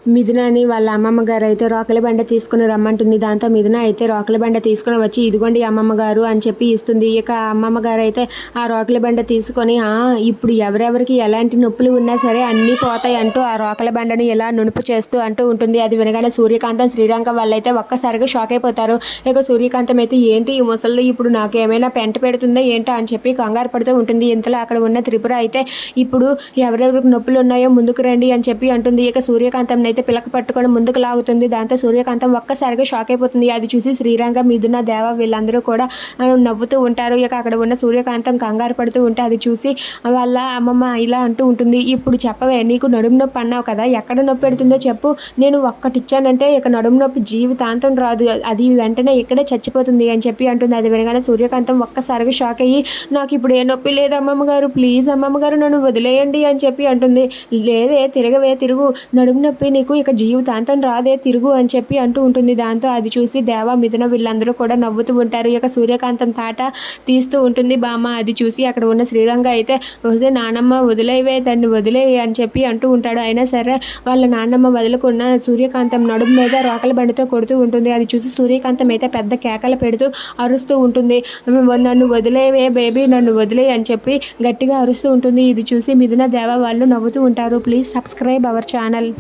మిథునని వాళ్ళ అమ్మమ్మ గారు అయితే రోకలి బండ తీసుకుని రమ్మంటుంది. దాంతో మిథున అయితే రోకలి బండ తీసుకుని వచ్చి ఇదిగోండి అమ్మమ్మ గారు అని చెప్పి ఇస్తుంది. ఇక అమ్మమ్మ గారు అయితే ఆ రోకలి బండ తీసుకొని ఇప్పుడు ఎవరెవరికి ఎలాంటి నొప్పులు ఉన్నా సరే అన్నీ పోతాయి అంటూ ఆ రోకలి బండని ఇలా నునుపు చేస్తూ అంటూ ఉంటుంది. అది వినగానే సూర్యకాంతం శ్రీరంగం వాళ్ళైతే ఒక్కసారిగా షాక్ అయిపోతారు. ఇక సూర్యకాంతం అయితే ఏంటి ఈ ముసలి ఇప్పుడు నాకు ఏమైనా పెంట పెడుతుందా ఏంటో అని చెప్పి కంగారు పడుతూ ఉంటుంది. ఇంతలో అక్కడ ఉన్న త్రిపుర అయితే ఇప్పుడు ఎవరెవరికి నొప్పులు ఉన్నాయో ముందుకు రండి అని చెప్పి అంటుంది. ఇక సూర్యకాంతం అయితే పిలక పట్టుకొని ముందుకు లాగుతుంది. దాంతో సూర్యకాంతం ఒక్కసారిగా షాక్ అయిపోతుంది. అది చూసి శ్రీరంగం, మిథున, దేవ వీళ్ళందరూ కూడా నవ్వుతూ ఉంటారు. ఇక అక్కడ ఉన్న సూర్యకాంతం కంగారు పడుతూ ఉంటే అది చూసి వాళ్ళ అమ్మమ్మ ఇలా అంటూ ఉంటుంది. ఇప్పుడు చెప్పవే, నీకు నడుము నొప్పి అన్నావు కదా, ఎక్కడ నొప్పి పెడుతుందో చెప్పు. నేను ఒక్కటి ఇచ్చానంటే ఇక నడుము నొప్పి జీవితాంతం రాదు, అది వెంటనే ఇక్కడే చచ్చిపోతుంది అని చెప్పి అంటుంది. అది వినగానే సూర్యకాంతం ఒక్కసారిగా షాక్ అయ్యి నాకు ఇప్పుడు ఏ నొప్పి లేదు అమ్మమ్మ గారు, ప్లీజ్ అమ్మమ్మ గారు నన్ను వదిలేయండి అని చెప్పి అంటుంది. లేదే, తిరుగు, నడుము నొప్పి నీకు ఇక జీవితాంతం రాదే, తిరుగు అని చెప్పి అంటూ ఉంటుంది. దాంతో అది చూసి దేవ, మిథున వీళ్ళందరూ కూడా నవ్వుతూ ఉంటారు. ఇక సూర్యకాంతం తాట తీస్తూ ఉంటుంది బామ్మ. అది చూసి అక్కడ ఉన్న శ్రీరంగ అయితే రోజే నానమ్మ వదిలేవే, తన్ని వదిలేయి అని చెప్పి అంటూ ఉంటాడు. అయినా సరే వాళ్ళ నాన్నమ్మ వదులుకున్న సూర్యకాంతం నడుము మీద రోకల బండితో కొడుతూ ఉంటుంది. అది చూసి సూర్యకాంతం అయితే పెద్ద కేకలు పెడుతూ అరుస్తూ ఉంటుంది. నన్ను వదిలేవే బేబీ, నన్ను వదిలే అని చెప్పి గట్టిగా అరుస్తూ ఉంటుంది. ఇది చూసి మిథున, దేవ వాళ్ళు నవ్వుతూ ఉంటారు. Please subscribe our channel.